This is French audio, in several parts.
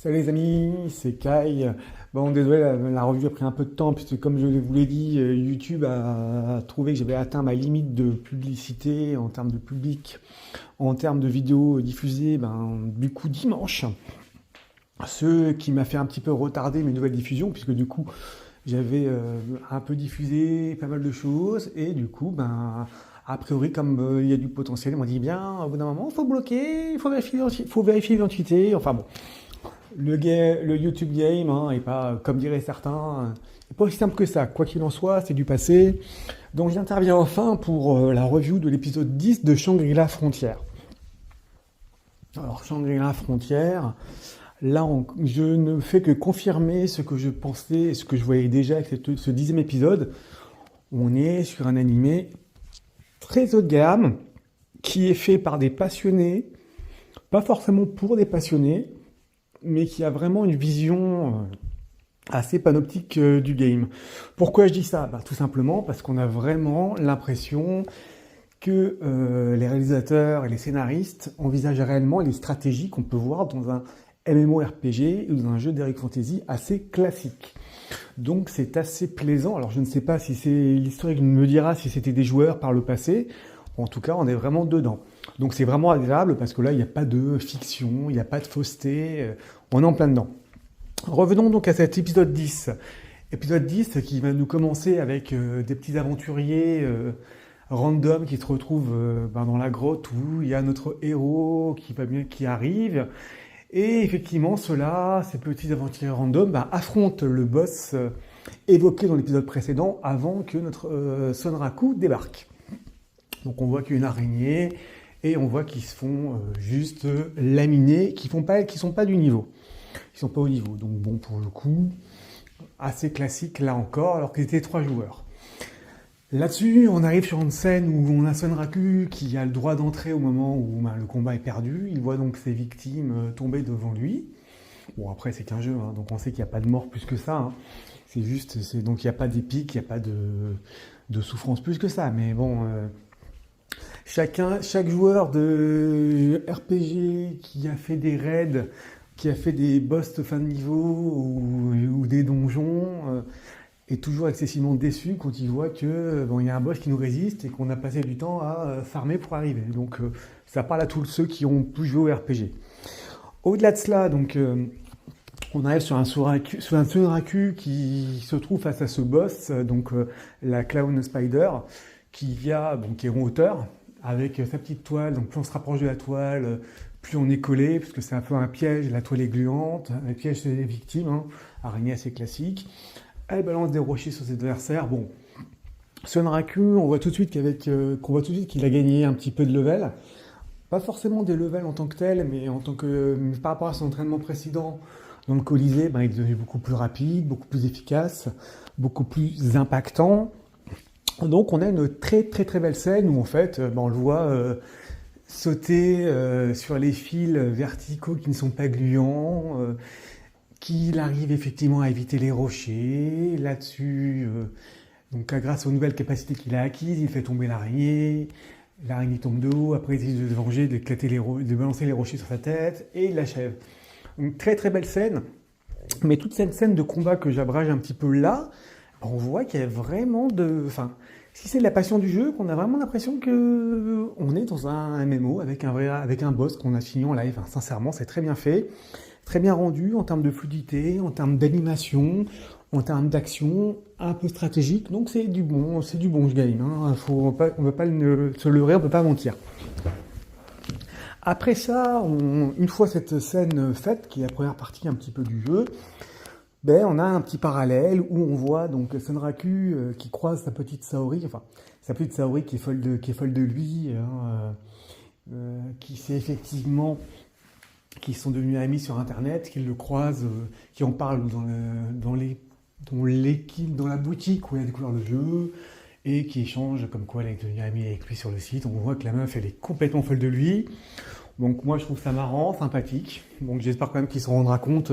Salut les amis, c'est Kai. Bon, désolé, la revue a pris un peu de temps, puisque comme je vous l'ai dit, YouTube a trouvé que j'avais atteint ma limite de publicité en termes de public, en termes de vidéos diffusées, du coup dimanche. Ce qui m'a fait un petit peu retarder mes nouvelles diffusions, puisque du coup, j'avais un peu diffusé pas mal de choses, et du coup, a priori, comme il y a du potentiel, ils m'ont dit, bien, au bout d'un moment, il faut bloquer, faut vérifier l'identité, enfin bon. Le YouTube Game, et pas, comme diraient certains, n'est pas aussi simple que ça. Quoi qu'il en soit, c'est du passé. Donc j'interviens enfin pour la review de l'épisode 10 de Shangri-La Frontière. Alors Shangri-La Frontière, là je ne fais que confirmer ce que je pensais et ce que je voyais déjà avec ce 10e épisode. On est sur un animé très haut de gamme, qui est fait par des passionnés, pas forcément pour des passionnés, mais qui a vraiment une vision assez panoptique du game. Pourquoi je dis ça? Tout simplement parce qu'on a vraiment l'impression que les réalisateurs et les scénaristes envisagent réellement les stratégies qu'on peut voir dans un MMORPG ou dans un jeu d'Heroic Fantasy assez classique. Donc c'est assez plaisant. Alors je ne sais pas si c'est l'historique qui me dira si c'était des joueurs par le passé. En tout cas, on est vraiment dedans. Donc c'est vraiment agréable parce que là, il n'y a pas de fiction, il n'y a pas de fausseté, on est en plein dedans. Revenons donc à cet épisode 10. Épisode 10 qui va nous commencer avec des petits aventuriers random qui se retrouvent dans la grotte où il y a notre héros qui arrive. Et effectivement, ces petits aventuriers random, affrontent le boss évoqué dans l'épisode précédent avant que notre Sonraku débarque. Donc on voit qu'il y a une araignée et on voit qu'ils se font juste laminer, qui sont pas du niveau. Ils sont pas au niveau. Donc bon, pour le coup, assez classique là encore, alors qu'ils étaient 3 joueurs. Là-dessus, on arrive sur une scène où on a Sonraku qui a le droit d'entrer au moment où le combat est perdu. Il voit donc ses victimes tomber devant lui. Bon, après, c'est qu'un jeu, donc on sait qu'il n'y a pas de mort plus que ça. C'est juste, donc il n'y a pas d'épique, il n'y a pas de souffrance plus que ça. Mais bon, chaque joueur de RPG qui a fait des raids, qui a fait des boss de fin de niveau ou des donjons, est toujours excessivement déçu quand il voit que il y a un boss qui nous résiste et qu'on a passé du temps à farmer pour arriver. Donc ça parle à tous ceux qui ont pu jouer au RPG. Au-delà de cela, donc on arrive sur un Sonraku qui se trouve face à ce boss, la Clown Spider, qui est en hauteur, avec sa petite toile. Donc plus on se rapproche de la toile, plus on est collé, parce que c'est un peu un piège, la toile est gluante, un piège c'est les victimes, araignée assez classique. Elle balance des rochers sur ses adversaires. Bon, Sonraku, on voit tout de suite qu'il a gagné un petit peu de level. Pas forcément des levels en tant que tel, mais par rapport à son entraînement précédent dans le Colisée, il est devenu beaucoup plus rapide, beaucoup plus efficace, beaucoup plus impactant. Donc on a une très très très belle scène où en fait on le voit sauter sur les fils verticaux qui ne sont pas gluants, qu'il arrive effectivement à éviter les rochers. Là-dessus, grâce aux nouvelles capacités qu'il a acquises, il fait tomber l'araignée. L'araignée tombe de haut, après il essaie de se venger, de balancer les rochers sur sa tête, et il l'achève. Donc très très belle scène, mais toute cette scène de combat que j'abrage un petit peu là, on voit qu'il y a vraiment si c'est de la passion du jeu, qu'on a vraiment l'impression qu'on est dans un MMO avec un boss qu'on a fini en live. Sincèrement, c'est très bien fait, très bien rendu en termes de fluidité, en termes d'animation, en termes d'action, un peu stratégique. Donc c'est du bon game. On ne peut pas se leurrer, on ne peut pas mentir. Après ça, une fois cette scène faite, qui est la première partie un petit peu du jeu, on a un petit parallèle où on voit donc Sonraku qui croise sa petite Saori qui est folle de lui, qui sont devenus amis sur internet, qui le croisent, qui en parlent dans la boutique où il a découvert le jeu, et qui échangent comme quoi elle est devenue amie avec lui sur le site. On voit que la meuf elle est complètement folle de lui. Donc moi je trouve ça marrant, sympathique. Donc j'espère quand même qu'il se rendra compte,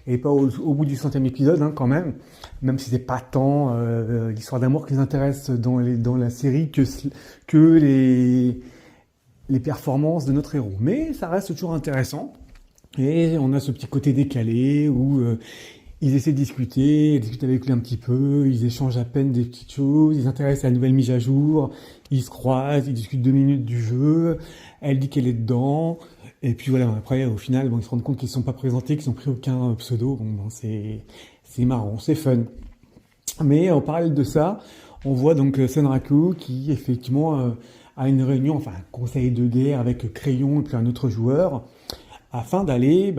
et pas au bout du 100e épisode quand même si c'est pas tant l'histoire d'amour qui les intéresse dans la série que les performances de notre héros. Mais ça reste toujours intéressant. Et on a ce petit côté décalé où ils essaient de discuter, ils discutent avec lui un petit peu, ils échangent à peine des petites choses, ils s'intéressent à la nouvelle mise à jour, ils se croisent, ils discutent 2 minutes du jeu, elle dit qu'elle est dedans, et puis voilà, après au final, bon, ils se rendent compte qu'ils ne sont pas présentés, qu'ils n'ont pris aucun pseudo, bon, c'est marrant, c'est fun. Mais en parallèle de ça, on voit donc Senraku qui effectivement a une réunion, enfin un conseil de guerre avec Crayon et puis un autre joueur, afin aller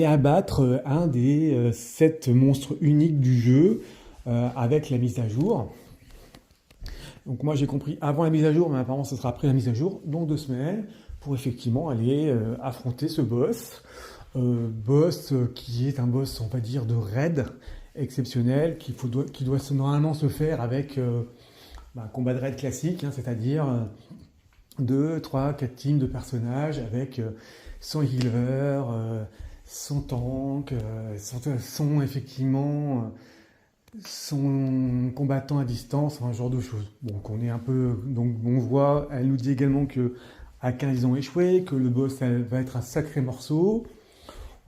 abattre un des 7 monstres uniques du jeu avec la mise à jour. Donc moi j'ai compris avant la mise à jour, mais apparemment ce sera après la mise à jour, donc 2 semaines, pour effectivement aller affronter ce boss. Boss qui est un boss, on va dire, de raid exceptionnel, qui doit normalement se faire avec un combat de raid classique, hein, c'est-à-dire 2, 3, 4 teams de personnages avec son healer, son tank, effectivement son combattant à distance, un genre de choses. Donc on est un peu, donc on voit, elle nous dit également que à 15 ils ont échoué, que le boss va être un sacré morceau.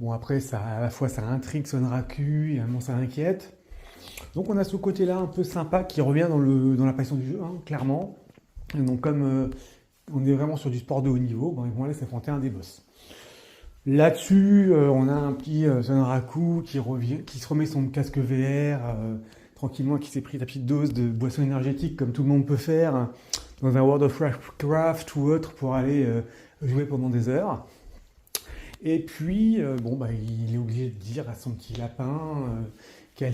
Bon après ça, à la fois ça intrigue Sonraku et à un moment ça inquiète. Donc on a ce côté-là un peu sympa qui revient dans la passion du jeu, hein, clairement. Et donc comme on est vraiment sur du sport de haut niveau, ils vont aller s'affronter un des boss. Là-dessus, on a un petit Sonraku qui se remet son casque VR tranquillement, qui s'est pris la petite dose de boisson énergétique comme tout le monde peut faire dans un World of Warcraft ou autre pour aller jouer pendant des heures. Et puis, il est obligé de dire à son petit lapin qu'il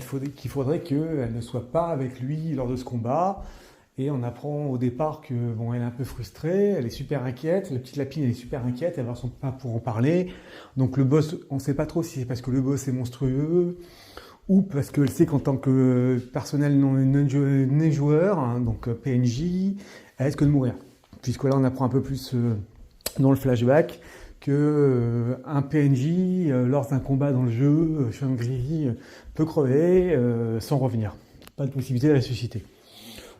faudrait qu'elle ne soit pas avec lui lors de ce combat. Et on apprend au départ que elle est un peu frustrée, elle est super inquiète, la petite lapine elle est super inquiète, elle va son papa pour en parler. Donc le boss, on ne sait pas trop si c'est parce que le boss est monstrueux ou parce qu'elle sait qu'en tant que personnel non joueur, hein, donc PNJ, elle risque de mourir. Puisque là on apprend un peu plus dans le flashback que un PNJ lors d'un combat dans le jeu, Shangri peut crever sans revenir. Pas de possibilité de ressusciter.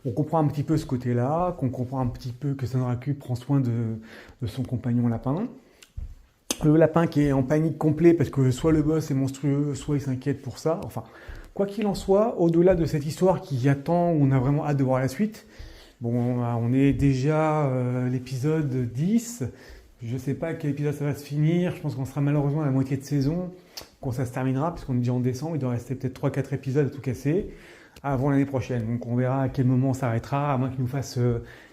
On comprend un petit peu ce côté-là, qu'on comprend un petit peu que Sonraku prend soin de son compagnon lapin. Le lapin qui est en panique complet parce que soit le boss est monstrueux, soit il s'inquiète pour ça. Enfin, quoi qu'il en soit, au-delà de cette histoire qui attend, où on a vraiment hâte de voir la suite, on est déjà à l'épisode 10. Je ne sais pas à quel épisode ça va se finir. Je pense qu'on sera malheureusement à la moitié de saison, quand ça se terminera, puisqu'on est déjà en décembre. Il doit rester peut-être 3-4 épisodes à tout casser avant l'année prochaine. Donc on verra à quel moment on s'arrêtera, à moins qu'il nous fasse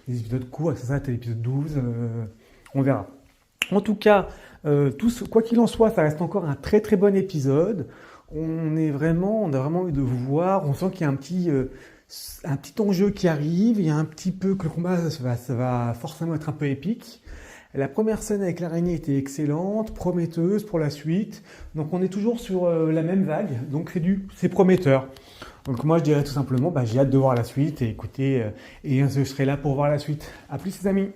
des épisodes courts, ça s'arrête à l'épisode 12, on verra. En tout cas, quoi qu'il en soit, ça reste encore un très très bon épisode. On a vraiment envie de vous voir, on sent qu'il y a un petit enjeu qui arrive, il y a un petit peu que le combat ça va forcément être un peu épique. La première scène avec l'araignée était excellente, prometteuse pour la suite. Donc on est toujours sur la même vague, donc c'est prometteur. Donc moi je dirais tout simplement, j'ai hâte de voir la suite et écoutez, je serai là pour voir la suite. À plus les amis.